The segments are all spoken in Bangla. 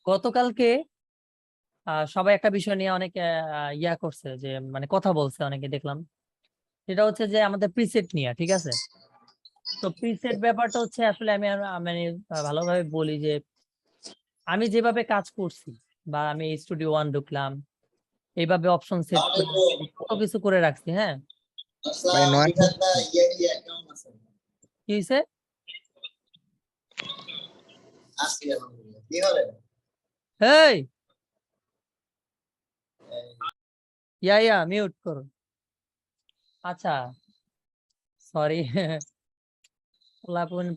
গতকালকে সবাই একটা বিষয় নিয়ে অনেক ইয়া করছে, যে মানে কথা বলছে অনেকে দেখলাম। সেটা হচ্ছে যে আমাদের প্রিসেট নিয়ে, ঠিক আছে? তো প্রিসেট ব্যাপারটা হচ্ছে আসলে আমি মানে ভালোভাবে বলি যে আমি যেভাবে কাজ করছি, বা আমি স্টুডিও ওয়ান ঢুকলাম, এইভাবে অপশন সেট করে কত কিছু করে রাখছি। হ্যাঁ, ভাই নয় কি হয়েছে? হেই, ইয়া মিউট করো। আচ্ছা, সরি।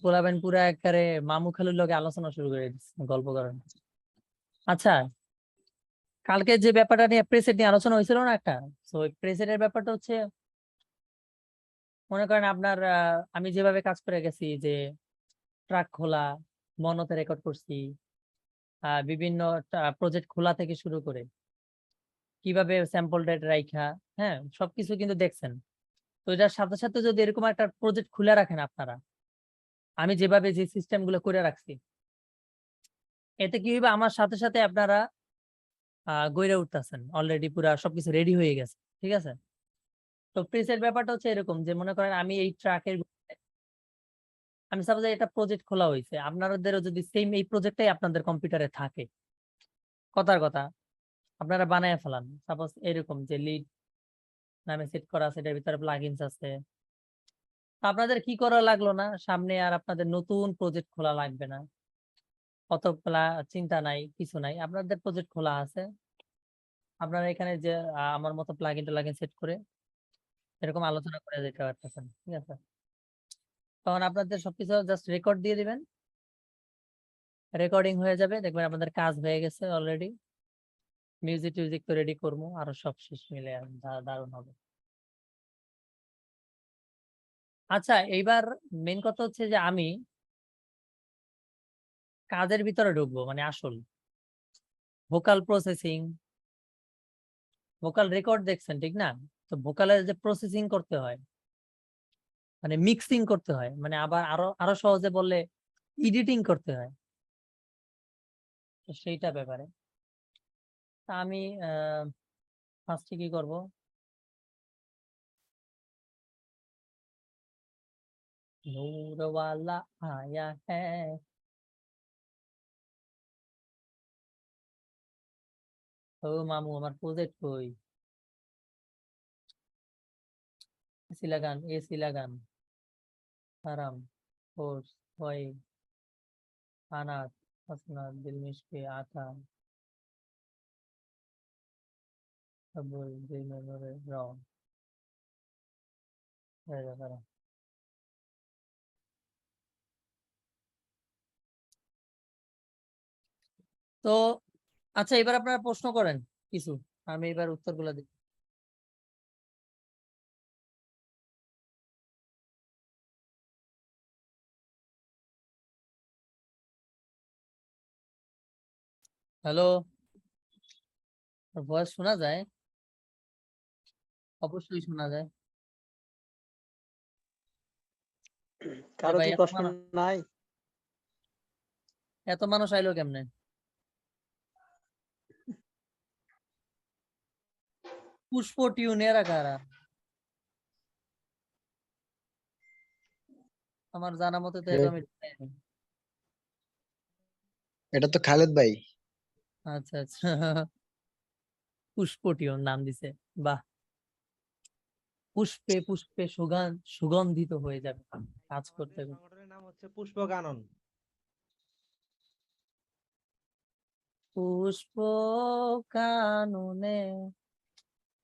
পোলাপেন পুরা একেবারে মামু খালুর লগে আলোচনা শুরু করে দিচ্ছে, গল্প করেন। আচ্ছা, কালকে যে ব্যাপারটা নিয়ে প্রেসেট নিয়ে আলোচনা হয়েছিল না একটা, তো ওই প্রেসেটের ব্যাপারটা হচ্ছে, মনে করেন আপনার আমি যেভাবে কাজ করে গেছি, যে ট্রাক খোলা, মনোতে রেকর্ড করছি, বিভিন্ন প্রজেক্ট খোলা থেকে শুরু করে কিভাবে স্যাম্পল ডেট রাইখা, হ্যাঁ, সবকিছু কিন্তু দেখছেন। তো এটার সাথে সাথে যদি এরকম একটা প্রজেক্ট খুলে রাখেন আপনারা, আমি যেভাবে যে সিস্টেম গুলো করে রাখছি, এতে কি হইবে, আমার সাথে সাথে আপনারা গইরা উঠতেছেন, অলরেডি পুরা সবকিছু রেডি হয়ে গেছে, ঠিক আছে? তো প্রেসের ব্যাপারটা হচ্ছে এরকম, যে মনে করেন আমি এই ট্রাকের, আমি সাপোজ একটা প্রজেক্ট খোলা হয়েছে, আপনাদেরও যদি সেম এই প্রজেক্টটাই আপনাদের কম্পিউটারে থাকে, কথার কথা আপনারা বানায় ফেলান। সাপোজ এরকম যে লিড নামে সেট করা আছে, এটার ভিতরে প্লাগইনস আছে। আপনাদের কি করা লাগলো না, সামনে আর আপনাদের নতুন প্রজেক্ট খোলা লাগবে না, অত চিন্তা নাই, কিছু নাই, আপনাদের প্রজেক্ট খোলা আছে। আপনারা এখানে যে আমার মতো প্লাগইন সেট করে এরকম আলোচনা করে যেতে পারতেছেন, ঠিক আছে? তখন আপনাদের সবকিছু জাস্ট রেকর্ড দিয়ে দিবেন, রেকর্ডিং হয়ে যাবে, দেখবেন আপনাদের কাজ হয়ে গেছে অলরেডি। মিউজিক তো রেডি করবো, আরো সব শেষ মিলে দারুণ হবে। আচ্ছা, এইবার মেন কথা হচ্ছে যে আমি কাজের ভিতরে ঢুকবো, মানে আসল ভোকাল প্রসেসিং, ভোকাল রেকর্ড দেখছেন ঠিক না? তো ভোকালের যে প্রসেসিং করতে হয়, মানে মিক্সিং করতে হয়, মানে আবার আরো আরো সহজে বললে এডিটিং করতে হয়। তো সেইটা ব্যাপারে তা আমি ফার্স্টে কি করব, নূর ওয়ালা আয়া হ্যাঁ। ও মামু, আমার প্রজেক্ট কই? এসি লাগান, আরাম, ফোর্স, ভয়, আনাত, হাসনাত, দিল মিশকে, আতা, সবুজ, দিল মেমোরে, রং, হয়ে যাবে। তো আচ্ছা, এবার আপনারা প্রশ্ন করেন কিছু, আমি এবার উত্তরগুলো দিই। হ্যালো, ভয়েস শোনা যায়? অবশ্যই শোনা যায়। কারো ভাই কি প্রশ্ন নাই? এত মানুষ আইলো কেমনে? পুষ্প টিউন এরা কারা? আমার জানা মতে তো এরকম। এটা তো খালেদ ভাই। আচ্ছা আচ্ছা, পুষ্প টিউন নাম দিছে, বাহ। পুষ্পে পুষ্পে সুগন্ধিত হয়ে যাবে কাজ করতে আমাদের করতে। সংগঠনের নাম হচ্ছে পুষ্পকানন। পুষ্প কাননে,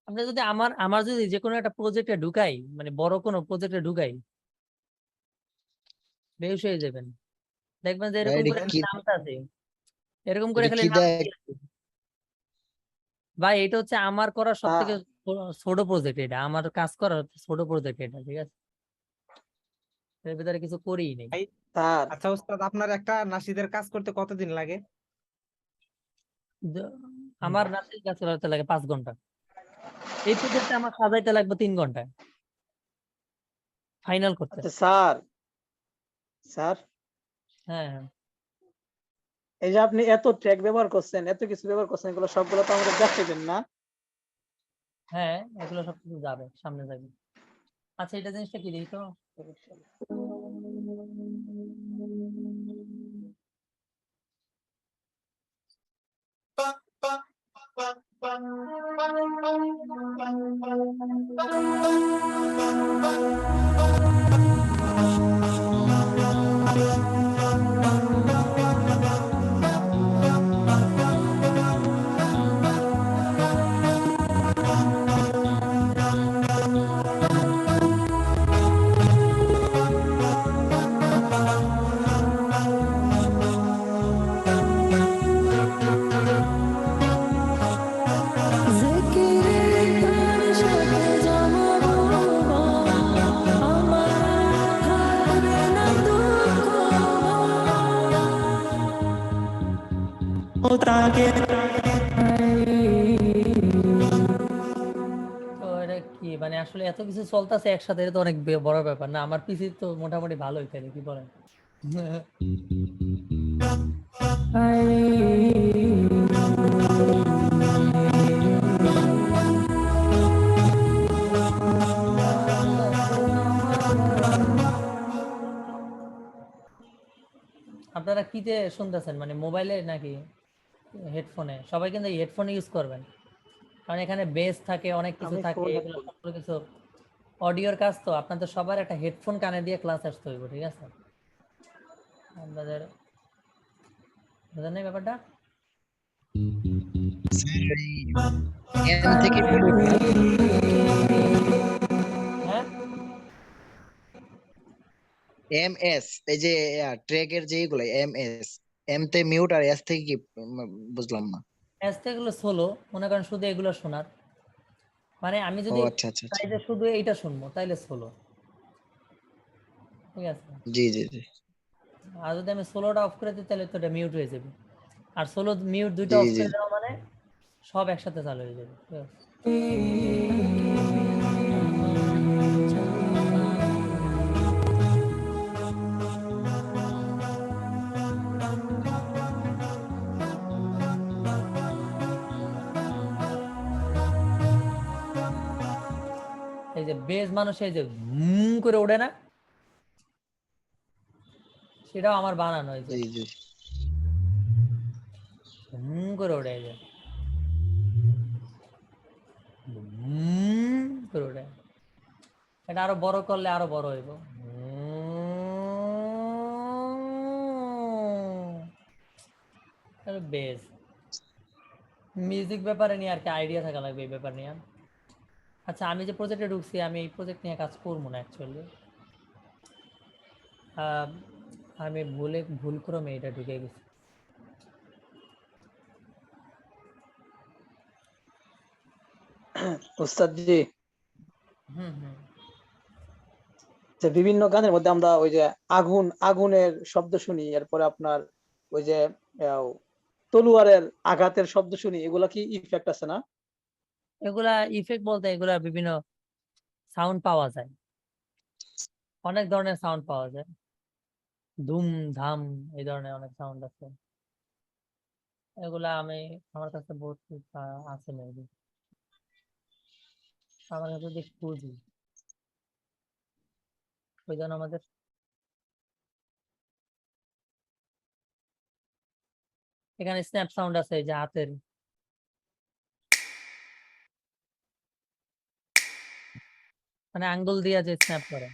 আমরা যদি আমার আমার যদি যে কোনো একটা প্রজেক্টে ঢুকাই, মানে বড় কোনো প্রজেক্টে ঢুকাই, বেহুশ হয়ে যাবেন। দেখবেন যে ভাই এরকম এটা করে কি, খালি নামটা আছে, এরকম করে এটা খালি কি নাম দেয়? দিয়ে আছে। ভাই এটা হচ্ছে আমার করা সব থেকে ছোট প্রজেক্ট, এটা আমার কাজ করার ছোট প্রজেক্ট এটা, ঠিক আছে? এর ভিতরে কিছু করিই নেই। ভাই, স্যার আচ্ছা ওস্তাদ, আপনার একটা নাশিদের কাজ করতে কতদিন লাগে? দ- আমার নাচের কাজ করতে লাগে 5 ঘন্টা। এই প্রজেক্টে আমার সাজাইতে লাগবে 3 ঘন্টায় ফাইনাল করতে। আচ্ছা স্যার স্যার হ্যাঁ হ্যাঁ। এই যে আপনি এত ট্র্যাক ব্যবহার করছেন, এত কিছু ব্যবহার করছেন, এগুলো সবগুলো তো আমাদের দেখাইবেন না? হ্যাঁ, এগুলো সবকিছু যাবে, সামনে যাবে। আচ্ছা, এটা জিনিসটা কি দিই তো? তো এটা কি মানে আসলে এত কিছু চলতেছে একসাথে, এটা তো অনেক বড় ব্যাপার না? আমার পিসি তো মোটামুটি ভালোই খেলে, কি বলেন? আপনারা কিতে শুনতেছেন, মানে মোবাইলে নাকি হেডফোনে? সবাই কিন্তু হেডফোন ইউজ করবেন, কারণ এখানে বেস থাকে, অনেক কিছু আমি থাকে, ফুল এগুলো সবগুলো কিছু অডিওর কাজ। তো আপনাদের সবার একটা হেডফোন কানে দিয়ে ক্লাস আসতে হইব, ঠিক আছে? আপনাদের বুঝেন নাই ব্যাপারটা? এম থেকে মিউট হইবে না? হ্যাঁ, এম এস, এই যে ট্র্যাকের যেগুলো এম এস, এম তে মিউট আর এস থেকে কি বুঝলাম না। অ্যাজতে এগুলো সোলো, মনে করেন শুধু এগুলো শোনার, মানে আমি ও যদি আচ্ছা আচ্ছা আচ্ছা। চাই যে শুধু এইটা শুনবো তাইলে সোলো, ঠিক আছে? জি জি জি আর যদি আমি সোলোটা অফ করে দিই তাহলে তো এটা মিউট হয়ে যাবে। আর সোলো মিউট দুইটা জি অফ জি। করে দেওয়া মানে সব একসাথে চালু হয়ে যাবে, ঠিক আছে? এই যে বেজ মানুষ এই যে করে ওঠে না, সেটাও আমার বানানো, এই যে জি জি করে ওঠে, এই যে করে ওঠে। এটা আরো বড় করলে আরো বড় হইব। বেজ মিউজিক ব্যাপারে নিয়ে আর কি আইডিয়া থাকা লাগবে এই ব্যাপার নিয়ে। আচ্ছা, আমি যে প্রজেক্টে ঢুকছি, আমি এই প্রজেক্ট নিয়ে কাজ করবো না অ্যাকচুয়ালি। আমি ভুলক্রমে এটা ঢুকে গেছি। উস্তাদ জি, হুম হুম যে বিভিন্ন গানের মধ্যে আমরা ওই যে আগুনের শব্দ শুনি, এরপরে আপনার ওই যে আহ, তলোয়ারের আঘাতের শব্দ শুনি, এগুলা কি ইফেক্ট আছে না? এগুলা ইফেক্ট বলতে এগুলা বিভিন্ন সাউন্ড পাওয়া যায়, অনেক ধরনের সাউন্ড পাওয়া যায়, ধুম ধাম, এই ধরনের অনেক সাউন্ড আছে। এগুলা আমার কাছে বহুত আছে মেবি, আমার কাছে দেখি খুঁজি, ওই জন্য আমাদের এখানে স্ন্যাপ সাউন্ড আছে, এই যে হাতের, মানে আঙ্গুল দিয়ে যে স্ন্যাপ করে,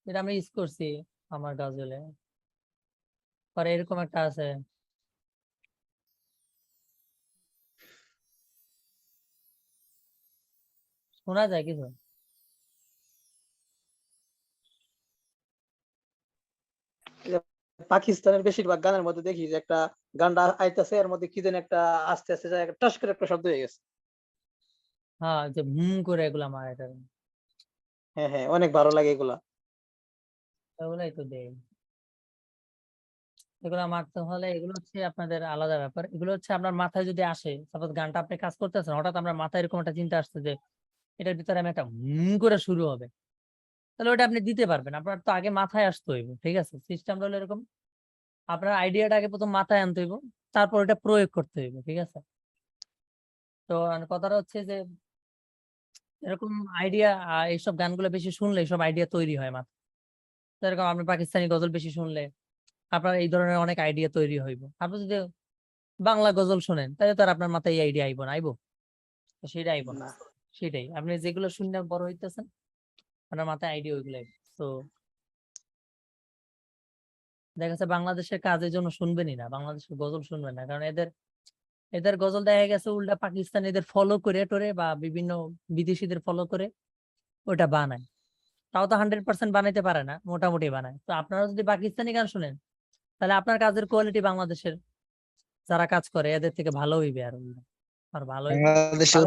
এটা আমি ইউজ করছি আমার গাজলে। পরে এরকম একটা আছে, শোনা যায় কিছু। এই যে পাকিস্তানের বেশিরভাগ গানের মধ্যে দেখি যে একটা গানটা আইতাছে, এর মধ্যে কি যেন একটা আস্তে আস্তে যায় টাস করে একটা শব্দ হয়ে গেছে। হ্যাঁ, যে করে এগুলা মারে, এটা হ্যাঁ হ্যাঁ, অনেক ভালো লাগে এগুলা। এগুলাই তো দেয়। এগুলা মারতে হলে এগুলো হচ্ছে আপনাদের আলাদা ব্যাপার। এগুলো হচ্ছে আপনার মাথায় যদি আসে, সাপোজ গানটা আপনি কাজ করতেছেন, হঠাৎ আপনার মাথায় এরকম একটা চিন্তা আসছে যে এটার ভিতরে আমি একটা করে শুরু হবে, তাহলে ওটা আপনি দিতে পারবেন। আপনার তো আগে মাথায় আসতে হইব, ঠিক আছে? সিস্টেমটা হলো এরকম। আপনার আইডিয়াটাকে প্রথম মাথায় আনতে হইব, তারপর এটা প্রয়োগ করতে হইব, ঠিক আছে? তো কথাটা হচ্ছে যে এরকম আইডিয়া, এইসব গানগুলো বেশি শুনলে এইসব আইডিয়া তৈরি হয় মাথায়। তো এরকম আপনি পাকিস্তানি গজল বেশি শুনলে আপনার এই ধরনের অনেক আইডিয়া তৈরি হইব। আপনি যদি বাংলা গজল শোনেন তাহলে তো আর আপনার মাথায় এই আইডিয়া আইব না, আইব? তো সেটা আইব না। না সেটাই, আপনি যেগুলো শুনে বড় হইতেছেন আপনার মাথায় আইডিয়া ওইগুলো আইব। তো দেখা যাচ্ছে বাংলাদেশের কাজের জন্য শুনবেনই না, বাংলাদেশের গজল শুনবেন না, কারণ এদের এদের গজল দেখা গেছে উল্টা পাকিস্তানিদের ফলো করে টোরে বা বিভিন্ন বিদেশিদের ফলো করে ওটা বানায়। তাও তো 100% বানাইতে পারে না, মোটামুটি বানায়। তো আপনারা যদি পাকিস্তানি গান শুনেন তাহলে আপনার কাজের কোয়ালিটি বাংলাদেশের যারা কাজ করে এদের থেকে ভালো হইবে, আর ভালো হইবে। বাংলাদেশে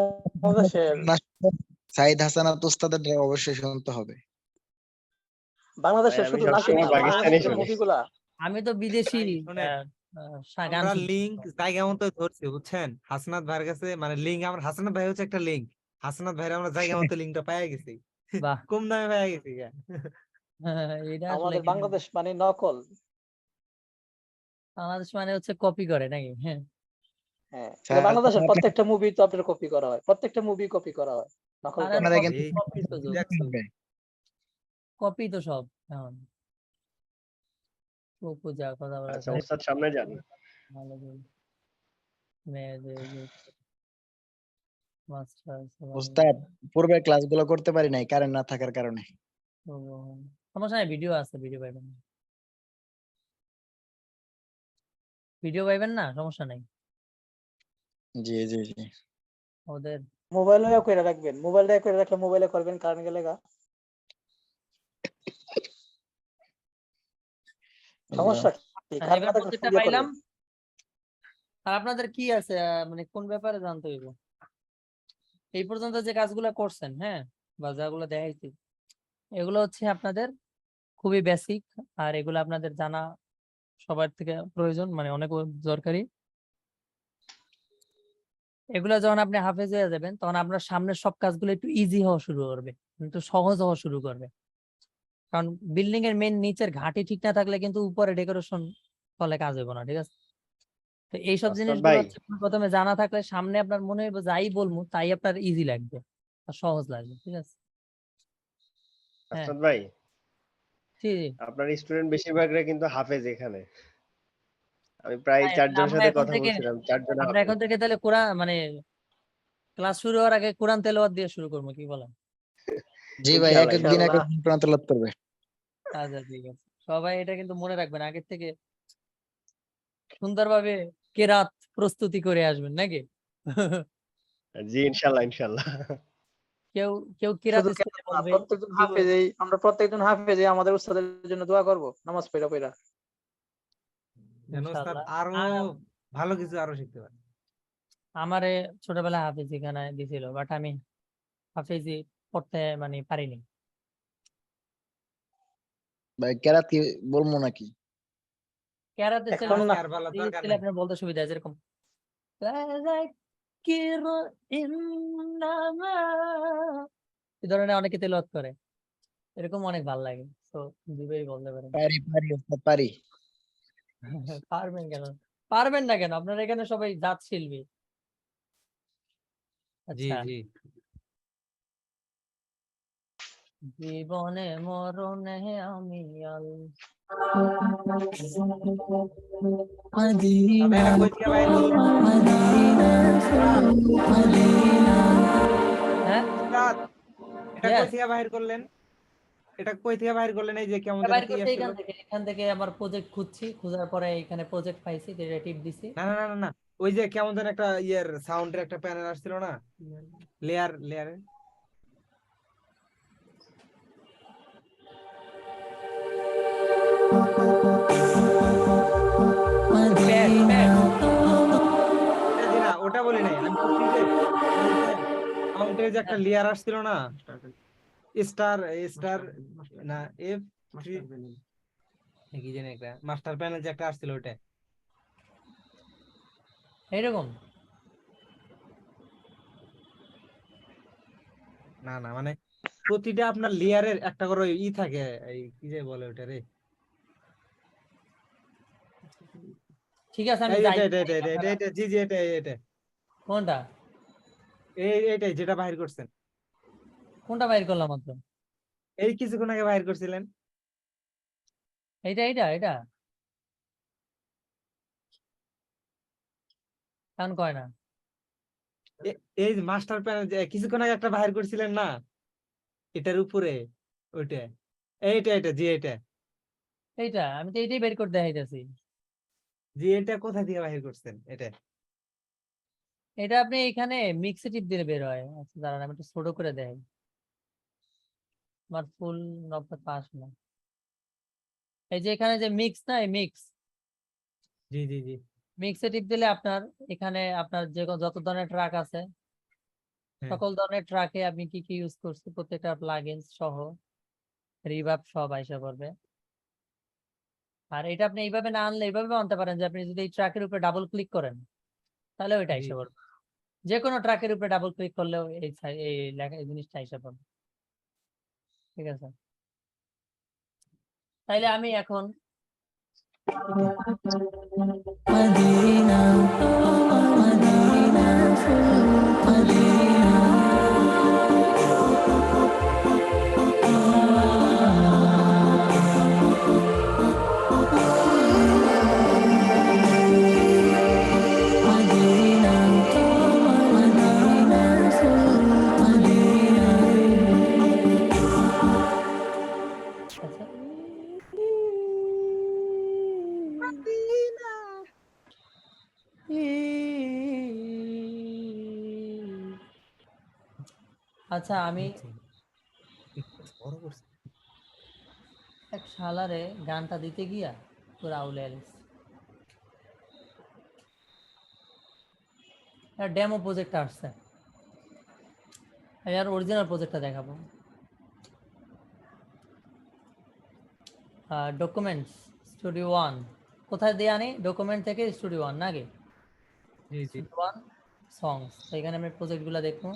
বাংলাদেশের সাইদ হাসানাত উস্তাদের অবশ্যই শুনতে হবে। বাংলাদেশের আমি শুধু নাটক সবসময় না, পাকিস্তানি বাংলাদেশের শুনি। মুভিগুলা আমি তো বিদেশি ভাই শোনেন, গান আমরা শুনি। লিঙ্ক জায়গা মতো ধরছি বুঝছেন, হাসনাত ভাইয়ের কাছে মানে লিঙ্ক, আমার হাসনাত ভাই হচ্ছে একটা লিঙ্ক, হাসনাত ভাইয়ের আমরা জায়গা মতো লিঙ্কটা পাইয়া গেছি, বাহ, কম দামে পাইয়া গেছি গা। এটা আসলে আমাদের বাংলাদেশ মানে নকল। বাংলাদেশ মানে হচ্ছে কপি করে নাকি? হ্যাঁ, হ্যাঁ, স্যার, বাংলাদেশের প্রত্যেকটা মুভি তো আপনার কপি করা হয়, প্রত্যেকটা মুভি কপি করা হয়, নকল আর করা আপনারা হয়। কিন্তু এই কপি তো দেখছো? কপি তো সব এখন। ও পূজা কথা বলা আচ্ছা ওস্তাদ সামনে যান। ভালো করে। মেয়েদের মাস্টার উস্তাদ পূর্বের ক্লাসগুলো করতে পারি নাই কারেন্ট না থাকার কারণে। সমস্যা নাই, ভিডিও আছে, ভিডিও পাইবেন, ভিডিও পাইবেন না, সমস্যা নাই। জি জি জি। ওদের মোবাইলে করে রাখবেন, মোবাইলটা করে রাখলে মোবাইলে করবেন, কারেন্ট গেলে গা সমস্যা কি? কারেন্ট না এবার থাকলে প্রত্যেকটা ইয়ে পাইলাম। করবেন। আর আপনাদের কি আছে মানে কোন ব্যাপারে জানতে হইব? এই পর্যন্ত যে কাজগুলো করছেন, হ্যাঁ, বা যাগুলো দেখাইছি, এগুলো হচ্ছে আপনাদের খুবই বেসিক, আর এগুলো আপনাদের জানা সবার থেকে প্রয়োজন, মানে অনেক দরকারি। এগুলো যখন আপনি হাফেজ হয়ে যাবেন তখন আপনার সামনের সব কাজগুলো একটু ইজি হওয়া শুরু করবে, একটু সহজ হওয়া শুরু করবে। কারণ বিল্ডিং এর মেন নিচের ঘাঁটি ঠিক না থাকলে কিন্তু উপরে ডেকোরেশন ফলে কাজ হবে না, ঠিক আছে? তো এইসব ওস্তাদ জিনিসগুলো ভাই, হচ্ছে প্রথমে জানা থাকলে সামনে আপনার মনে হইব যাই বলবো তাই আপনার ইজি লাগবে আর সহজ লাগবে, ঠিক আছে? হ্যাঁ, ওস্তাদ ভাই, জি জি। আপনার স্টুডেন্ট বেশিরভাগরা কিন্তু হাফেজ এখানে। আমি প্রায় তাই তাহলে 4 জনের সাথে কথা বলছিলাম, 4 জনে আমরা হাফেজ। এখন থেকে তাহলে কোরআন মানে ক্লাস শুরু হওয়ার আগে কোরআন তেলাওয়াত দিয়ে শুরু করবো, কি বলেন? জি ভাই, এক ইনশাআল্লাহ এক দিন এক ইনশাআল্লাহ। এক দিন কোরআন তেলাওয়াত করবে। আচ্ছা ঠিক আছে, সবাই এটা কিন্তু মনে রাখবেন, আগের থেকে সুন্দরভাবে কেরাত প্রস্তুতি করে আসবেন নাকি? জি ইনশাআল্লাহ ইনশাআল্লাহ। কেউ কেউ কেরাত শুধু কেন স্কুলে না, বলবে, প্রত্যেকজন কেউ হাফেজই, আমরা প্রত্যেকজন হাফেজই আমাদের উস্তাদের জন্য দোয়া করব, নামাজ পড়া পড়া। যেন ওস্তাদ ইনশাআল্লাহ। আরো আর ভালো কিছু আরো শিখতে পারে। আমারে ছোটবেলায় হাফেজি খানা দিছিল, বাট আমি হাফেজি পড়তে মানে পারিনি। ভাই কেরাত কি বলবো নাকি? কেরাতে ছিল এখন না, আর বলার দরকার ছিল নাই। আপনার বলতে সুবিধা আছে, যেরকম فذكر إنما এই ধরনের অনেকে তেলাওয়াত করে, এরকম অনেক ভালো লাগে। তো দুটোই বলতে পারেন। পারি পারি উস্তাদ পারি। পারবেন কেন? পারবেন না কেন? আপনারা এখানে সবাই জাত শিল্পী। জি আচ্ছা, জি। জীবনে মরণে আমি আপনি এটা কই থেকে বাইর করলেন? হ্যাঁ, উস্তাদ, এটা কই yes, থেকে বাইর করলেন? এটা কই থেকে বাইর করলেন? এই যে কেমন এটা যেন বাইর কি করছি আসছিল? এখান থেকে আমার প্রজেক্ট খুঁজছি, খোঁজার পরে এখানে প্রজেক্ট পাইছি, এটা টিপ দিছি। না না না না না, ওই যে কেমন যেন একটা ইয়ের সাউন্ডের একটা প্যানেল আসছিল না, লেয়ার লেয়ারে। প্যাড প্যাড জি না, ওটা বলি নাই, আমি বলছি যে ওই যে সাউন্ডের যে একটা লেয়ার আসছিল না, স্টার স্টার না এফ কি জানি একটা মাস্টার প্যানেল যে একটা আসছিল ওটা। এইরকম। না না মানে প্রতিটা আপনার লেয়ারের একটা করে ই থাকে, এই কি যে বলে ওটা রে, ঠিক আছে আমি এই যাই এটা এটা এটা এটা এটা জি জি এটা এটা কোনটা এইটাই যেটা বাহির করছেন, কোনটা বাইর করলাম মাত্র এই কিছুক্ষণ আগে বাহির করছিলেন। এইটা এইটা এটা কারণ কয় না এই মাস্টার প্ল্যান যে কিছুক্ষণ আগে একটা বাহির করছিলেন না, এটার উপরে ওইটা, এইটা এটা জি এটা এইটা আমি তো এইটাই বের করে দেখাইতেছি। জি এটা কোথা থেকে বাহির করছেন এটা? এটা আপনি এখানে মিক্সে টিপ দিলে বের হয়। আচ্ছা দাঁড়ান আমি একটু ছোট করে দেই, আমার ফুল নবটা পাস না। এই যে এখানে যে মিক্স না, এই মিক্স জি জি জি মিক্সে টিপ দিলে আপনার এখানে আপনার যে যত ধরনের ট্রাক আছে হ্যাঁ সকল ধরনের ট্রাকে আপনি কি কি ইউজ করছি প্রত্যেকটা প্লাগইন সহ রিভার্ব সব আইসা পড়বে। আর এটা আপনি এইভাবে না আনলে এইভাবে আনতে পারেন যে আপনি যদি এই ট্রাকের উপরে ডাবল ক্লিক করেন তাহলে ওইটা জি আইসা পড়বে। যে কোনো ট্রাকের উপরে ডাবল ক্লিক করলেও এই লেখা এই জিনিসটা আইসা পড়বে। ঠিক আছে, তাইলে আমি এখন আচ্ছা, আচ্ছা আমি বড় করছেন। এক শালারে গানটা দিতে গিয়া পুরা আউলে আলিস ডেমো প্রজেক্টটা আসছে, আর অরিজিনাল প্রজেক্টটা দেখাবো। ডকুমেন্টস স্টুডিও 1 কোথায় দিয়ে আনি? ডকুমেন্ট থেকে স্টুডিও 1 নাকি জি জি স্টুডিও 1 সংস। এখানে আমি প্রজেক্টগুলো দেখবো,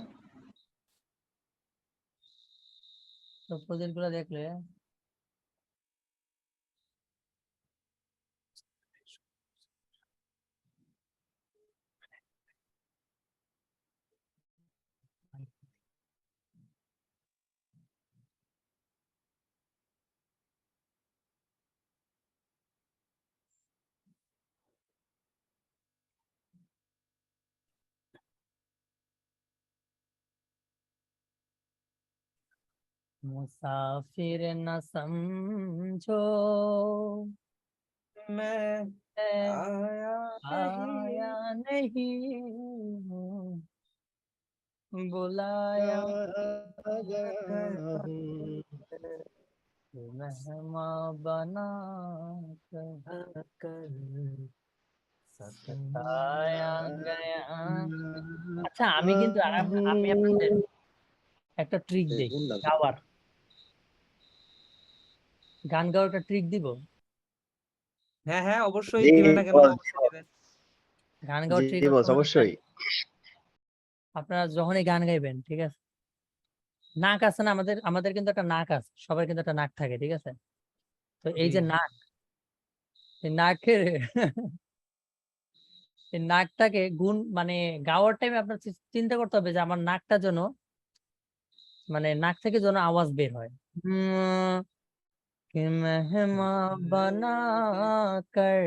তো প্রজেক্টগুলো দেখলে मुसाफिर न समझो मैं मैं आया नहीं आया नहीं हूँ, बुलाया मेहमान बना कर सताया गया। আচ্ছা আমি কিন্তু আমি আপনাদের একটা ট্রিক দেই, গাওয়ার গান গাওয়ার একটা ট্রিক দিব। হ্যাঁ হ্যাঁ অবশ্যই জি দিবেন না কেন, বস, অবশ্যই দিবেন। গান জি গাওয়ার ট্রিক বস অবশ্যই। আপনারা যখনই গান গাইবেন, ঠিক আছে, নাক আছে না আমাদের, আমাদের কিন্তু একটা নাক আছে, সবার কিন্তু একটা নাক থাকে, ঠিক আছে। তো এই জি যে নাক, এই নাকের এই নাকটাকে গুণ মানে গাওয়ার টাইমে আপনার চিন্তা করতে হবে যে আমার নাকটা যেন মানে নাক থেকে যেন আওয়াজ বের হয়। कि मेहमान बना कर,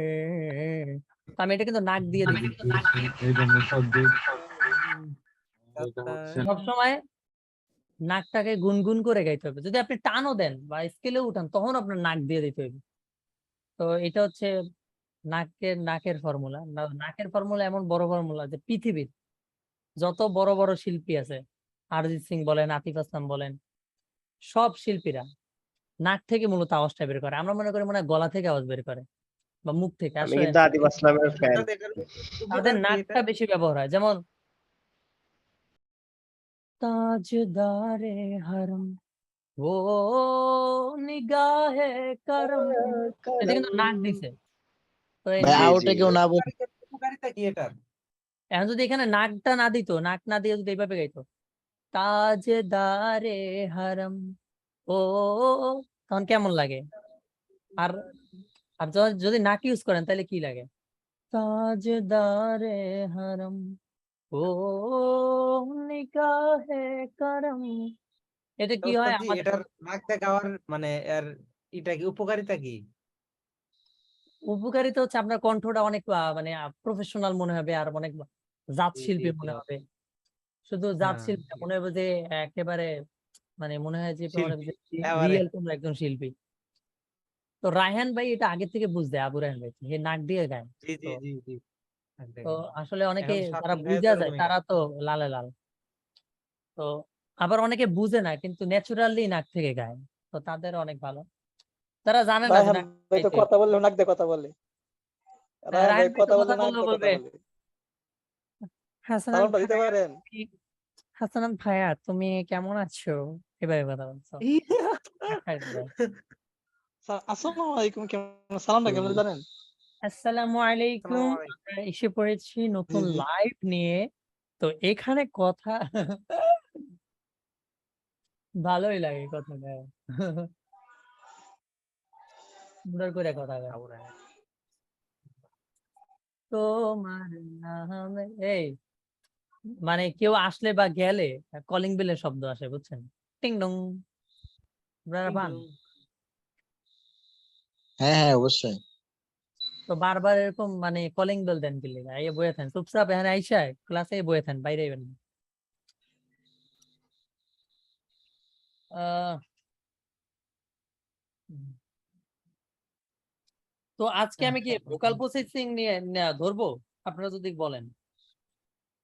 তো আমি এটা কিন্তু নাক দিয়ে দিচ্ছি। সবসময় নাকটাকে গুনগুন করে গাইতে হবে। যদি আপনি টানও দেন বা স্কেলেও উঠান তখন আপনার নাক দিয়ে দিতে হবে। তো এটা হচ্ছে নাকের ফর্মুলা। নাকের ফর্মুলা এমন বড় ফর্মুলা যে পৃথিবীর যত বড় বড় শিল্পী আছে, অরিজিৎ সিং বলেন, আতিফ আসলাম বলেন, সব শিল্পীরা নাক থেকে মূলত আওয়াজটা বের করে। আমরা মনে করি মনে হয় গলা থেকে আওয়াজ বের করে বা মুখ থেকে, আমি আসলে কিন্তু আতিফ আসলামের ফ্যান। তাদের উপকার কি এটা? নাকটা বেশি ব্যবহার হয়। যেমন তাজদারে হরম ও নিগাহে করম, এটা কিন্তু নাক দিছে। তো এই ভাই নাক, জি জি আউটে কেউ না বল। উপকারিতা কি এটার? এখন যদি এখানে নাকটা না দিত, নাক না দিয়ে যদি এইভাবে গাইতো তাজদারে হরম ও, তখন কেমন লাগে? আর আপনি যদি নাক ইউজ করেন তাহলে কি লাগে? তাজদারে হারম ও নিগাহে করম। এতে কি হয় ওস্তাদ জি, আমাদের এটার নাক দিয়ে গাওয়ার মানে এর এটা কি উপকারিতা কি? উপকারিতা হচ্ছে আপনার কণ্ঠটা অনেক মানে প্রফেশনাল মনে হবে আর অনেক জাত জি জি শিল্পী জি মনে হবে। শুধু জাত হ্যাঁ শিল্পী না, মনে হবে যে একেবারে মানে মনে হয় যে মনে হবে শিল্পী যে এবারে রিয়েল কোন একজন শিল্পী। তো রায়হান ভাই এটা আগে থেকে বুঝতে আবু রায়হান ভাই সে নাক দিয়ে গায়। জি তো জি জি জি তো আসলে অনেকে এখন যারা শাকিল ভাইয়া তো বুঝা যায় এরকমই তারা গায়। তো লালে লাল। তো আবার অনেকে বুঝে না কিন্তু ন্যাচুরালি নাক থেকে গায়। তো তাদের অনেক ভালো। তারা জানে না যে রায়হান নাক ভাই তো গাইতে। কথা বললেও নাক দিয়ে কথা বলে। রায়হান ভাই রায়হান ভাই তো কথা কথা বললে নাক বললেও দিয়ে কথা বলবে বলে। হাসানাত সালামটা দিতে ভাইয়া পারেন? হাসানাত ভাইয়া তুমি কেমন আছো? এভাবে কথা বলছো। নাক দিয়ে। আসসালামু আলাইকুম, কেমন সালামটা কেমন জানেন? আসসালামু আলাইকুম। আসসালামু আলাইকুম। আমরা এসে পড়েছি জি নতুন জি। লাইভ নিয়ে। তো এখানে কথা ভালোই লাগে কথাটা। সুন্দর করে কথা কয়। আবু রায়হান। তোমার নামে এই মানে কেউ আসলে বা গেলে কলিং বেলের শব্দ আসে বুঝছেন? টিং ডং। আপনারা টিং পান? টুং। হ্যাঁ হ্যাঁ অবশ্যই। তো বারবার এরকম মানে কলিং বেল দেন কি লিগা? আইয়া বইয়া থাকেন। চুপচাপ এখানে আইসা ক্লাসে বইয়া থাকেন, বাইরে আইবেন না। আহ তো আজকে আমি কি ভোকাল প্রসেসিং নিয়ে ধরবো? আপনারা যদি বলেন।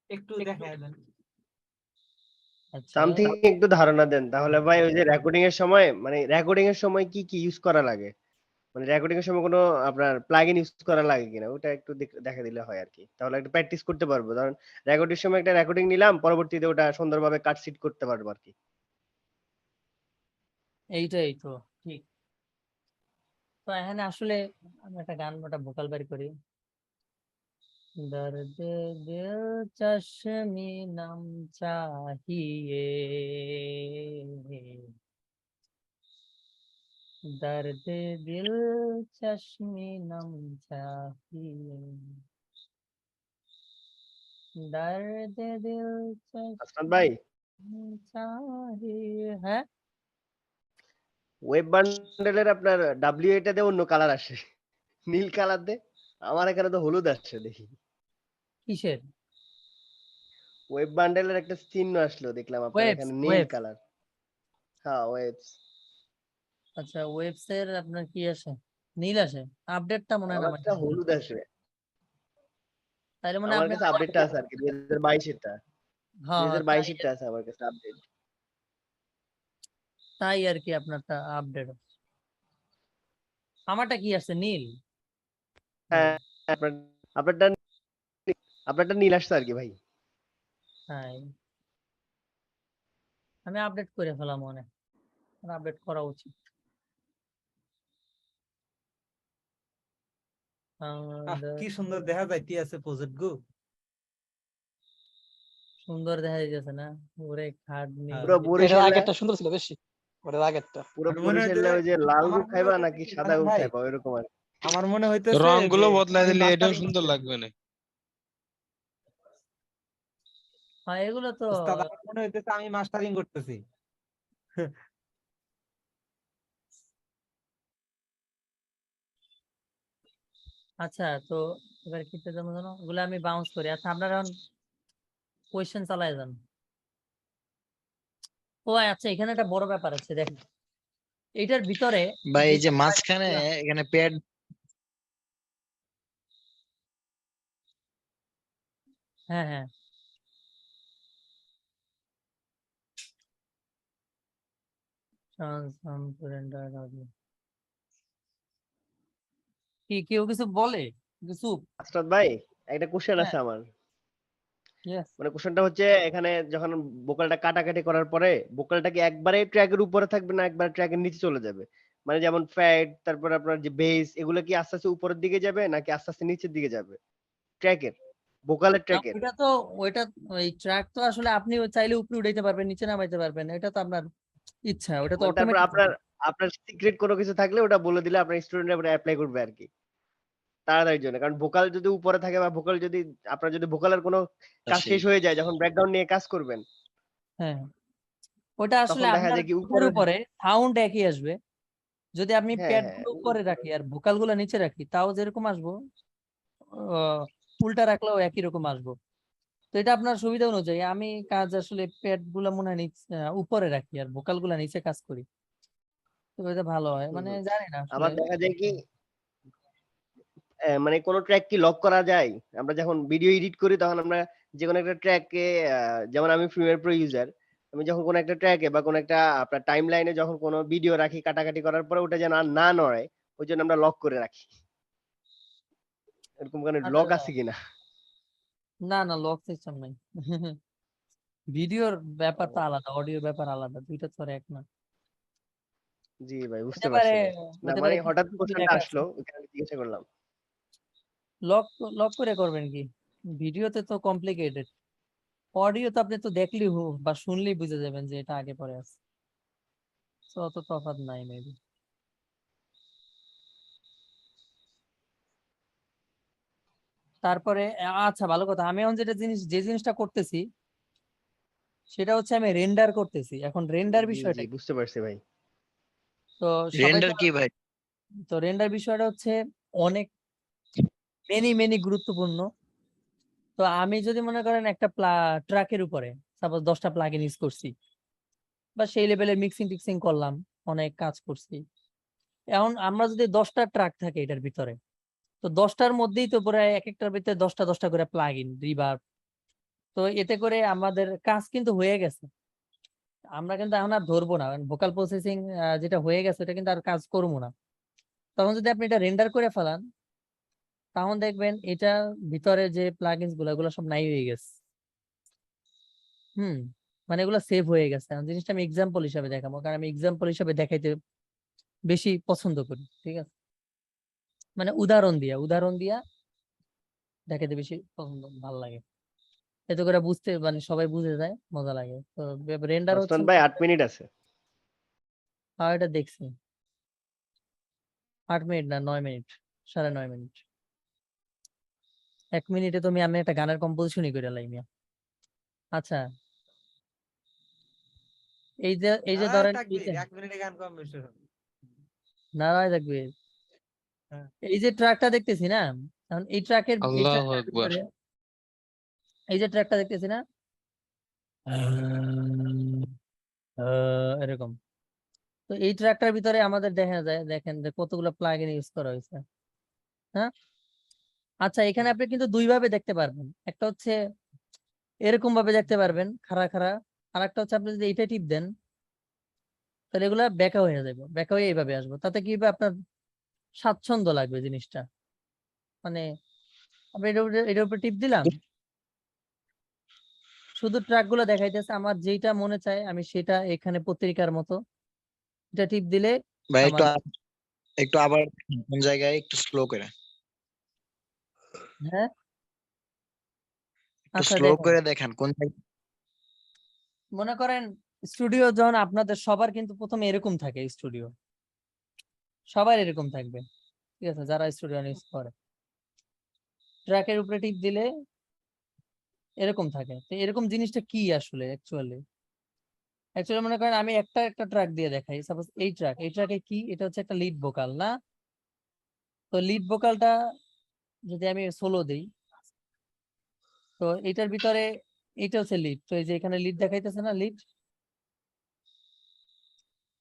একটু একটু দেখায় দেন। আচ্ছা। সামথিং একটু ধারণা দেন তাহলে ভাই, ওই যে রেকর্ডিং এর সময় মানে রেকর্ডিং এর সময় কি কি ইউজ করা লাগে, মানে রেকর্ডিং এর সময় কোনো আপনার প্লাগইন ইউজ করা লাগে কিনা ওটা একটু দেখা দিলে হয় আর কি, তাহলে একটু প্র্যাকটিস করতে পারবো। ধরেন রেকর্ডিং সময় একটা রেকর্ডিং নিলাম, পরবর্তীতে ওটা সুন্দরভাবে কাটসিট করতে পারবো আর কি। এইটাই তো ঠিক। তো এখানে আসলে আমি একটা গান ওটা ভোকাল বের করি। दर्द दिल चश्मी नम चाहिए दर्द दिल चश्मी नम चाहिए दर्द दिल আসলাম ভাই, चश्मी चाहिए হ্যাঁ ওয়েব বান্ডেলের আপনার ডাব্লিউ এটাতে অন্য কালার আসে, নীল কালার দে, আমার এখানে তো হলুদ আসছে দেখি। কিসের ওয়েব বান্ডেলের একটা চিহ্ন আসলো দেখলাম আপনার ওয়েবস এখানে নীল ওয়েবস কালার। হ্যাঁ ওয়েবস। আচ্ছা ওয়েবস এর আপনার কি আসে নীল আসে আপডেটটা মনে হয় না আমারটা হলুদ আসবে। তাহলে মনে হয় আমার আপনি কাছে আপডেটটা আছে আর কি 2022 এরটা, হ্যাঁ 2022 এরটা আছে আমার কাছে আপডেট। তাই আর কি আপনারটা আপডেট আমারটা কি আছে নীল হ্যাঁ আপনার আপনারটা আপনারটা নীল আসছে আর কি ভাই। তাই আমি আপডেট করে ফেলাম মনে আপডেট করা উচিত কি আমাদের সুন্দর দেখা যাইতে আছে প্রজেক্ট গো। সুন্দর দেখা যাচ্ছে না ওরে খাটনি পুরো এটার বরিশাল, আগেরটা সুন্দর ছিল বেশি, ওটার আগেরটা। পুরো আমার মনে বরিশাল হইতেছে ওই যে লাল আমার গুড় মনে খাইবা নাকি হইতেছে সাদা হাসান গুড় ভাই, খাইবা ওইরকম আর কি। আমার মনে হইতেছে রংগুলো যে বদলাই আমি দিলে এটাও মাস্টারিং সুন্দর করতেছি। লাগবে না। হ্যাঁ এগুলো তো ওস্তাদ আমার মনে হইতেছে আমি মাস্টারিং করতেছি। আচ্ছা তো এবার কি যেমন জানো ওগুলো আমি বাউন্স করি আচ্ছা আপনারা এখন কোয়েশ্চেন চালায় যান ও আচ্ছা এখানে একটা বড় ব্যাপার আছে দেখেন এইটার ভিতরে ভাই যে এই যে মাঝখানে এখানে প্যাড হ্যাঁ হ্যাঁ কি কেউ কিছু বলে কিছু আস্তাদ ভাই একটা কোশ্চেন হ্যাঁ আছে আমার। yes মানে কোশ্চেনটা হচ্ছে এখানে যখন ভোকালটা কাটাকাটি করার পরে ভোকালটা কি একবারে ট্র্যাকের উপরে থাকবে না একবারে ট্র্যাকের নিচে চলে যাবে, মানে যেমন ফ্যাট তারপর আপনার যে বেস এগুলো কি আস্তে আস্তে উপরের দিকে যাবে নাকি আস্তে আস্তে নিচের দিকে যাবে ট্র্যাকের, ভোকালের না, ট্র্যাকের? ওইটা তো ওইটা ওই ট্র্যাক তো আসলে আপনি চাইলে উপরে উঠাইতে পারবেন নিচে নামাইতে পারবেন এটা তো আপনার ইচ্ছা ওটা তো মানে তারপর অটোমেটিক আপনার আপনার সিক্রেট কোনো কিছু থাকলে ওটা বলে দিলে আপনার স্টুডেন্টরা অ্যাপ্লাই করবে আর কি তাড়াতাড়ির জন্য। কারণ ভোকাল যদি উপরে থাকে বা ভোকাল যদি আপনার যদি ভোকালের কোনো কাজ সেই শেষ হয়ে যায় যখন ব্যাকগ্রাউন্ড নিয়ে কাজ করবেন হ্যাঁ, ওটা আসলে তখন দেখা আপনার যায় কি উপরে উপরে উপরে সাউন্ড একই আসবে। যদি আমি হ্যাঁ প্যাড হ্যাঁ গুলো উপরে রাখি আর ভোকাল গুলো নিচে রাখি, তাও যেরকম আসবো, উল্টা রাখলেও একই রকম আসবো। তো এটা আপনার সুবিধা অনুযায়ী আমি কাজ আসলে প্যাড গুলা মনে হয় উপরে রাখি আর ভোকাল গুলা নিচে কাজ করি, তো এটা ভালো হয়। হুম, মানে হুম। জানি না আসলে। আবার দেখা যায় কি মানে কোন ট্র্যাক কি লক করা যায়? আমরা যখন ভিডিও এডিট করি তখন আমরা যেকোনো একটা ট্র্যাককে যেমন আমি প্রিমিয়ার প্রো ইউজার, আমি যখন কোন একটা ট্র্যাকে বা কোন একটা আপনার টাইম লাইনে যখন কোনো ভিডিও রাখি কাটাকাটি করার পরে ওটা যেন আর না নড়ে, ওই জন্য আমরা লক করে রাখি। এরকম কোনো লক আচ্ছা, আছে কিনা? না না, লক সিস্টেম নাই। ভিডিওর ব্যাপার তো আলাদা, অডিওর ব্যাপার আলাদা, দুইটা তো আর এক না। জি ভাই বুঝতে হতে পারে, পারছি ভাই। না হতে মানে পারে কিছু হঠাৎ যদি কোশ্চেনটা লেখা আছে। আসলো ওই কারণে জিজ্ঞাসা করলাম। লক লক করে করবেন কি? ভিডিওতে তো কমপ্লিকেটেড, অডিও তো আপনি তো দেখলেই বা শুনলেই বুঝে যাবেন যে এটা আগে পরে আছে, তো অত তফাৎ নাই মেবি। তারপরে আচ্ছা, ভালো কথা, আমি এখন যে জিনিসটা করতেছি সেটা হচ্ছে আমি রেন্ডার করতেছি। এখন রেন্ডার জি বিষয়টা জি কি? বুঝতে পারছি ভাই। তো সবাই রেন্ডার তো, কি ভাই? রেন্ডার বিষয়টা হচ্ছে অনেক মেনি মেনি গুরুত্বপূর্ণ। তো আমি যদি মনে করেন একটা ট্রাকের উপরে সাপোজ 10টা প্লাগইন ইউজ করছি, বা সেই লেভেলের মিক্সিং টিক্সিং করলাম, অনেক কাজ করছি। এখন আমরা যদি 10টা ট্রাক থাকে এটার ভিতরে, তো 10টার মধ্যেই তো প্রায় এক একটার ভিতরে 10টা করে প্লাগইন, রিভার্ব। তো এতে করে আমাদের কাজ কিন্তু হয়ে গেছে, আমরা কিন্তু এখন আর ধরবো না, ভোকাল প্রসেসিং যেটা হয়ে গেছে এটা কিন্তু আর কাজ করবো না। তখন যদি আপনি এটা রেন্ডার করে ফেলান, তখন দেখবেন এটা ভিতরে যে প্লাগইনস গুলো এগুলো সব নাই হয়ে গেছে। হুম, মানে এগুলো সেভ হয়ে গেছে। এখন জিনিসটা আমি এক্সাম্পল হিসাবে দেখাবো, কারণ আমি এক্সাম্পল হিসাবে দেখাইতে বেশি পছন্দ করি, ঠিক আছে? মানে উদাহরণ দিয়া দেখাইতে বেশি পছন্দ, ভালো লাগে। এতে করে বুঝতে মানে সবাই বুঝে যায়, মজা লাগে। তো রেন্ডার হচ্ছে ওসমান ভাই 8 মিনিট আছে। এটা দেখছি 8 মিনিট না 9 মিনিট, 9.5 মিনিট। 1 মিনিটে তুমি আমি একটা গানের কম্পোজিশনই করে লাই মিয়া। আচ্ছা, এই যে নারায় ধরেন থাকবি 1 মিনিটে গান কম বেশি হবে। নারায় থাকবে, হ্যাঁ। এই যে ট্র্যাকটা দেখতেছি না, এখন এই ট্র্যাকের আল্লাহু আকবার। ভিতরে এই যে ট্র্যাকটা দেখতেছি না, এরকম। তো এই ট্র্যাকটার ভিতরে আমাদের দেখা যায়, দেখেন যে কতগুলো প্লাগইন ইউজ করা হয়েছে। হ্যাঁ, আচ্ছা, এখানে আপনি কিন্তু দুই ভাবে দেখতে পারবেন। একটা হচ্ছে এরকম ভাবে দেখতে পারবেন, খাড়া খাড়া। আর একটা হচ্ছে আপনি যদি এইটা টিপ দেন, তাহলে এগুলা বেঁকা হয়ে যাবে, বেঁকা হয়ে এইভাবে আসবো। তাতে কি হবে, আপনার স্বাচ্ছন্দ্য লাগবে জিনিসটা। মানে আপনি এটার উপরে টিপ দিলাম, শুধু ট্র্যাক গুলো দেখাইতেছে, আমার যেটা মনে চায় আমি সেটা এখানে পত্রিকার মতো এটা টিপ দিলে ভাই আমার। একটু আবার কোন জায়গায় একটু স্লো করে, হ্যাঁ, একটু আচ্ছা স্লো দেখেন, করে দেখান কোন জায়গায়। মনে করেন স্টুডিও যখন আপনাদের সবার কিন্তু প্রথমে এরকম থাকে, স্টুডিও সবার এরকম থাকবে, ঠিক আছে? যারা স্টুডিও ইউজ করে ট্র্যাকের উপরে টিপ দিলে এরকম থাকে। তো এরকম জিনিসটা কি আসলে অ্যাকচুয়ালি মনে করেন আমি একটা ট্র্যাক দিয়ে দেখাই, সাপোজ এই ট্র্যাকে কি, এটা হচ্ছে একটা লিড ভোকাল না? তো লিড ভোকালটা যদি আমি সোলো দিই, তো এটার ভিতরে এটা হচ্ছে লিড। তো এই যে এখানে লিড দেখাইতেছে না, লিড।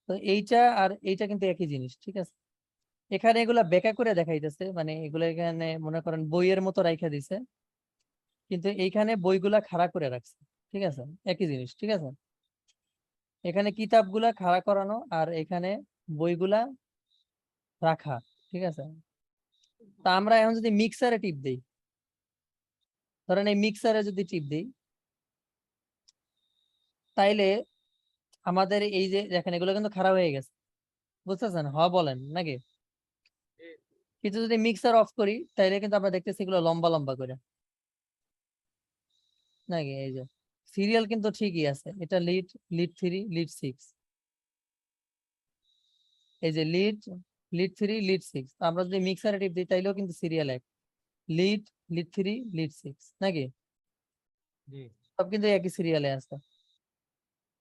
তো এইটা আর এইটা কিন্তু একই জিনিস, ঠিক আছে? এখানে এগুলা বেঁকা করে দেখাইতেছে, মানে এগুলো এখানে মনে করেন বইয়ের মতো রাইখা দিছে, কিন্তু এইখানে বইগুলা খাড়া করে রাখছে, ঠিক আছে? একই জিনিস, ঠিক আছে? এখানে কিতাবগুলা খাড়া করানো আর এখানে বইগুলা রাখা, ঠিক আছে? তা আমরা এখন যদি মিক্সারে টিপ দিই, ধরেন এই মিক্সারে যদি টিপ দিই, তাইলে আমাদের এই যে দেখেন এগুলো কিন্তু খারাপ হয়ে গেছে, বুঝতেছেন? বলেন নাকি? কিন্তু যদি মিক্সার অফ করি তাইলে কিন্তু আমরা দেখতেছি এগুলো লম্বা লম্বা করে, নাকি? এই যে সিরিয়াল কিন্তু ঠিকই আছে, এটা লিড 3, লিড 6। এই যে লিড 3 লিড 6, আমরা যদি মিক্সারে টিপ দিই তাইলেও কিন্তু সিরিয়াল 1, লিড 3 লিড 6 নাকি, জি সব কিন্তু একই সিরিয়ালে আছে।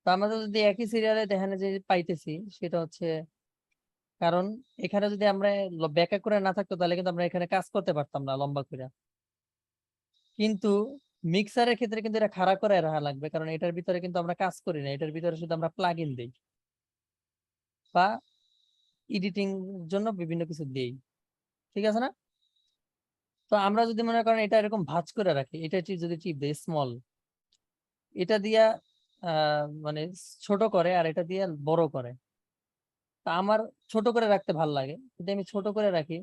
তো আমরা যদি একই সিরিয়ালে দেখানে যে পাইতেছি সেটা হচ্ছে কারণ এখানে যদি আমরা ব্যাখ্যা করে না থাকতো তাহলে কিন্তু আমরা এখানে কাজ করতে পারতাম না লম্বা করে, কিন্তু মিক্সারের ক্ষেত্রে কিন্তু এটা খাড়া করে রাখা লাগবে, কারণ এটার ভিতরে কিন্তু আমরা কাজ করি না, এটার ভিতরে শুধু আমরা প্লাগ ইন দিই বা এডিটিং জন্য বিভিন্ন কিছু দিই, ঠিক আছে না? তো আমরা যদি মনে করেন এটা এরকম ভাঁজ করে রাখি, এটা যদি টিপ দেই স্মল, এটা দিয়া মানে ছোট করে আর এটা দিয়ে বড় করে, তা আমার ছোট করে রাখতে ভালো লাগে, যদি আমি ছোট করে রাখি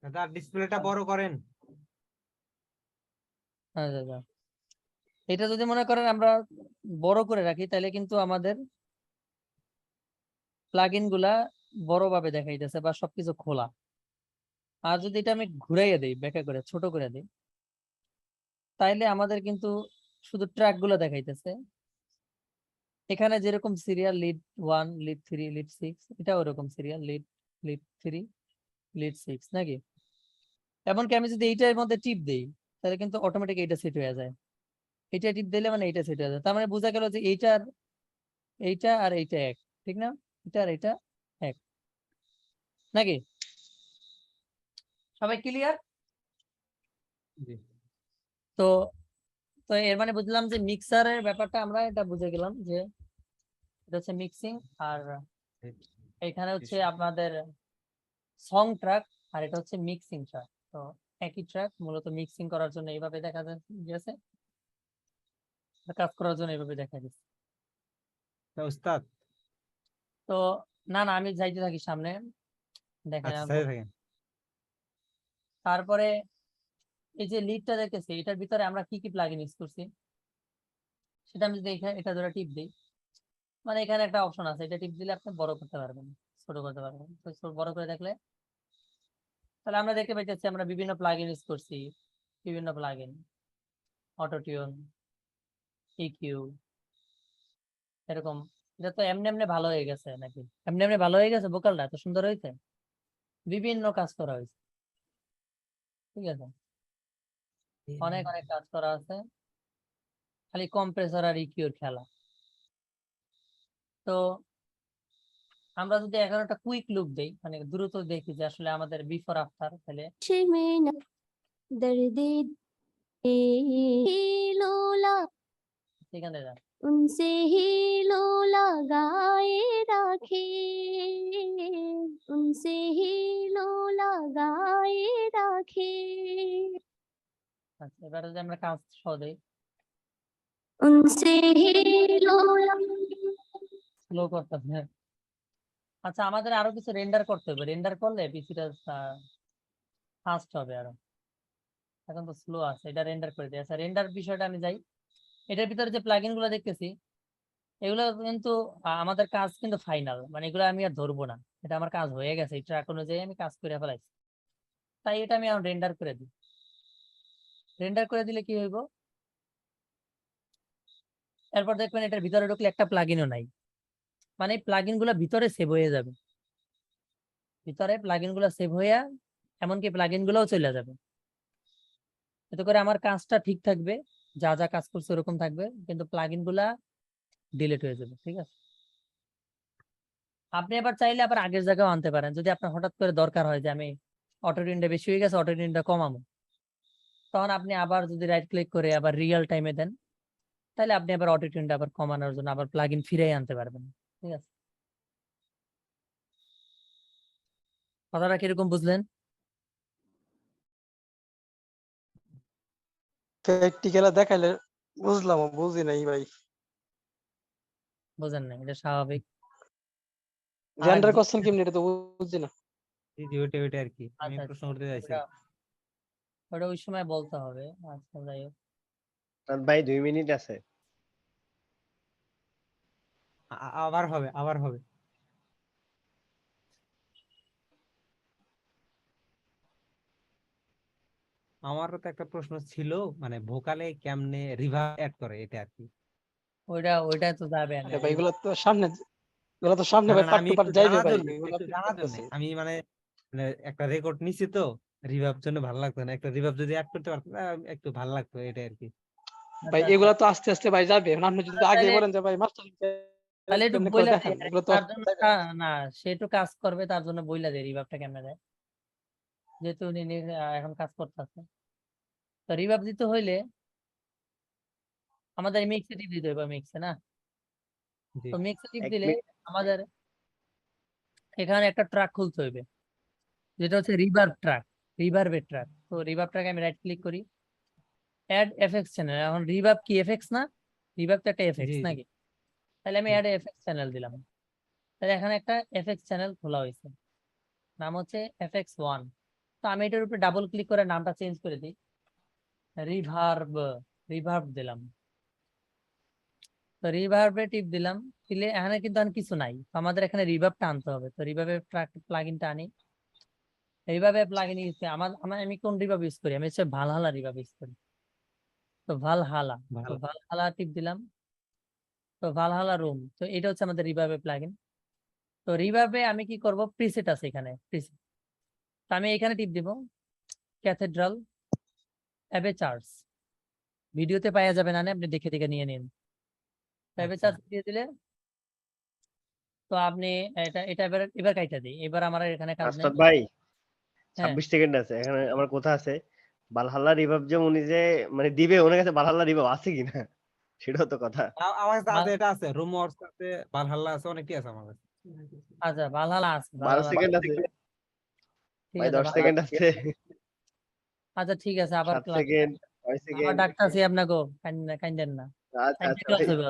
দাদা ডিসপ্লেটা বড় করেন। দাদা এটা যদি মনে করেন আমরা বড় করে রাখি তাহলে কিন্তু আমাদের প্লাগইন গুলা বড় ভাবে দেখাইতেছে বা সবকিছু খোলা। আর যদি এটা আমি ঘুরাইয়া দিই, ব্যাখ্যা করে ছোট করে দিই, তাইলে আমাদের কিন্তু শুধু ট্র্যাক গুলো দেখাইতেছে। এখানে যেরকম সিরিয়াল লিড 1 লিড 3 লিড 6, এটা ওরকম সিরিয়াল লিড 3 লিড 6 নাকি। এমনকি আমি যদি এইটার মধ্যে টিপ দেই তাহলে কিন্তু অটোমেটিক এটা সেট হয়ে যায়, এটা টিপ দিলে মানে এটা সেট হয়ে যায়, তার মানে বোঝা গেল যে এইটা আর এইটা এক, ঠিক না? এটা আর এটা এক নাকি, সবাই ক্লিয়ার? জি তো তো এর মানে বুঝলাম যে মিক্সারের ব্যাপারটা আমরা এটা বুঝে গেলাম যে এটা হচ্ছে মিক্সিং, আর এখানে হচ্ছে আপনাদের সং ট্র্যাক, আর এটা হচ্ছে মিক্সিং ট্র্যাক। তো একই ট্র্যাক মূলত মিক্সিং করার জন্য এইভাবে দেখা গেছে, কাজ করার জন্য এইভাবে দেখা গেছে। তা উস্তাদ তো না না আমি যাইতে থাকি সামনে, দেখেন আচ্ছা আমি সাথে থাকেন। তারপরে এই যে লিডটা দেখতেছি এটার ভিতরে আমরা কি কি প্লাগইন ইউজ করছি সেটা আমি যদি এটা ধরে টিপ দিই, মানে এখানে একটা অপশন আছে, এটা টিপ দিলে আপনি বড় করতে পারবেন, ছোট করতে পারবেন। তো বড় করে দেখলে তাহলে আমরা দেখতে পাইতেছি আমরা বিভিন্ন প্লাগইন ইউজ করছি, বিভিন্ন প্লাগইন অটোটিউন, ইকিউ, এরকম। এটা তো এমনি এমনি ভালো হয়ে গেছে নাকি, এমনি এমনি ভালো হয়ে গেছে, ভোকালটা এত সুন্দর হয়েছে, বিভিন্ন কাজ করা হয়েছে, ঠিক আছে, অনেক অনেক কাজ করা আছে, খালি কম্প্রেসর আর ইকিউর খেলা। তো আমরা যদি এখন একটা কুইক লুক দেই, মানে দ্রুত দেখি যে আসলে আমাদের বিফোর আফটার, তাহলে সেখানে যান उनसे ही लो लगाए राखे उनसे ही लो लगाए राखे আচ্ছা এবারে যদি আমরা কাজ সহ দেই, उनसे ही लो স্লো করতে হবে। আচ্ছা আমাদের আরো কিছু রেন্ডার করতে হবে, রেন্ডার করলে পিসিটা ফাস্ট হবে আরো, এখন তো স্লো আছে, এটা রেন্ডার করে দিই। আচ্ছা রেন্ডার বিষয়টা আমি যাই, এটার ভিতরে যে প্লাগইন গুলো দেখতেছি এগুলো কিন্তু আমাদের কাজ কিন্তু ফাইনাল, মানে এগুলো আমি আর ধরবো না, এটা আমার কাজ হয়ে গেছে, এটা ট্র্যাক অনুযায়ী আমি কাজ করে ফেলাইছি, তাই এটা আমি এখন রেন্ডার করে দিই। রেন্ডার করে দিলে কি হইব, এরপর দেখবেন এটার ভিতরে ঢুকলে একটা প্লাগইনও নাই, মানে প্লাগইন গুলো ভিতরে সেভ হয়ে যাবে, ভিতরে প্লাগইন গুলো সেভ হয়ে এমনকি প্লাগইন গুলোও চলে যাবে, এতে করে আমার কাজটা ঠিক থাকবে, যা যা কাজ করছে ওরকম থাকবে, কিন্তু প্লাগইন গুলা ডিলিট হয়ে যাবে, ঠিক আছে। আপনি আবার চাইলে আবার আগের জায়গায় আনতে পারেন, যদি আপনার হঠাৎ করে দরকার হয় যে আমি অটোটিউনটা বেশি হয়ে গেছে, অটোটিউনটা কমাবো, তখন আপনি আবার যদি রাইট ক্লিক করে আবার রিয়েল টাইমে দেন, তাহলে আপনি আবার অটোটিউনটা আবার কমানোর জন্য আবার প্লাগইন ফিরিয়ে আনতে পারবেন, ঠিক আছে। কথাটা কিরকম বুঝলেন? প্র্যাকটিক্যালে দেখাইলে বুঝলাম, বুঝি নাই ভাই। বুঝেন না, এটা স্বাভাবিক। রেন্ডার করছেন কেমনি এটা তো বুঝছি না। জি জি ওইটা আর কি আমি আচ্ছা প্রশ্ন করতে চাইছি। ওটা ওই সময় বলতে হবে। আচ্ছা যাই হোক, ভাই 2 মিনিট আছে। আবার হবে। আমারও তো একটা প্রশ্ন ছিল, মানে ভোকালে কেমনে রিভার্ব অ্যাড করে এটা আর কি। ওইটা তো যাবে না, আরে ভাই এগুলো তো সামনে এগুলো তো সামনে ভাই না, পার্ট আমি টু পার্ট একটু যাইবে জানার ভাই, জন্য এগুলো একটু আপনি জানার জন্য করতেছি। আমি মানে একটা রেকর্ড নিছি তো, রিভাব জন্য ভালো লাগতো না, একটা রিভাব যদি অ্যাড করতে পারতাম একটু ভালো লাগতো, এটাই আর কি। ভাই আচ্ছা, এগুলা তো আস্তে আস্তে ভাই যাবে। এখন আপনি যদি আগে তাহলে বলেন যে ভাই মাস্টার তাহলে একটু কেমনে করে বইলা দেখান, দেই, এগুলো তো তার জন্য না, সে একটু কাজ করবে, তার জন্য বইলা দেই রিভাবটা কেমনে দেয়, যেহেতু উনি এখন কাজ করতেছে। তো রিভাব দিতে হইলে আমাদের মিক্সে টিপ দিতে হবে, মিক্সে না। জি। তো মিক্সে টিপ এক দিলে মিনিট আমাদের এখানে একটা ট্র্যাক খুলতে হবে, যেটা হচ্ছে রিভার্ব ট্র্যাক, রিভার্বের ট্র্যাক। তো রিভার্ব ট্র্যাকে আমি রাইট ক্লিক করি, অ্যাড এফএক্স চ্যানেল। এখন রিভার্ব কি এফএক্স না? রিভার্ব তো একটা জি এফএক্স জি নাকি? তাহলে আমি জি। অ্যাড এফএক্স চ্যানেল দিলাম। তাহলে এখানে একটা এফএক্স চ্যানেল খোলা হয়েছে, নাম হচ্ছে FX1। তো আমি এটার উপরে ডাবল ক্লিক করে নামটা চেঞ্জ করে দিই, রিভার্ব, রিভার্ব দিলাম। তো রিভার্বে টিপ দিলাম, দিলে এখানে কিন্তু আর কিছু নাই। তো আমাদের এখানে রিভার্বটা আনতে হবে। তো রিভার্বে প্লাগইনটা আনি। রিভার্বে প্লাগইন ইউজ করি আমি কোন রিভার্ব ইউজ করি? আমি হচ্ছে ভালহালা রিভার্ব ইউজ করি। তো ভালহালা, তো ভালো। ভালহালা টিপ দিলাম। তো ভালহালা রুম, তো এটা হচ্ছে আমাদের রিভার্বে প্লাগইন। তো রিভার্বে আমি কি করব, প্রিসেট আছে এখানে, প্রিসেট। তো আমি এখানে টিপ দিব, ক্যাথেড্রাল অ্যাবে চার্জ, ভিডিওতে পাওয়া যাবে না, আপনি দেখে দেখে নিয়ে নিন। অ্যাবে আচ্ছা। চার্জ দিয়ে দিলে তো আপনি এটা এটা এবার এবার কাইটা দিই, এবার আমার আর এখানে কাজ নেই। আস্তাদ ভাই হ্যাঁ 26 সেকেন্ড আছে, এখানে আমার কথা আছে। বালহাল্লা রিভাব যে উনি যে মানে দিবে, ওনার কাছে বালহাল্লা রিভাব আছে কিনা সেটাও তো কথা। আমার কাছে বা- আছে, এটা আছে, রুমওয়ার্স আছে, ভালহাল্লা আছে, অনেকটি আছে আমার কাছে। আচ্ছা ভালহালা আছে, 12 ভালহালা সেকেন্ড আছে ঠিক ভাই, আছে 10 সেকেন্ড আছে, আচ্ছা ঠিক আছে, আবার 7 ক্লাস, সেকেন্ড, 6 আবার সেকেন্ড। ডাকতাছি আপনাকে, কাইন্দেন না, আচ্ছা কাইন্দে আচ্ছা ক্লাস ভাই। হবে।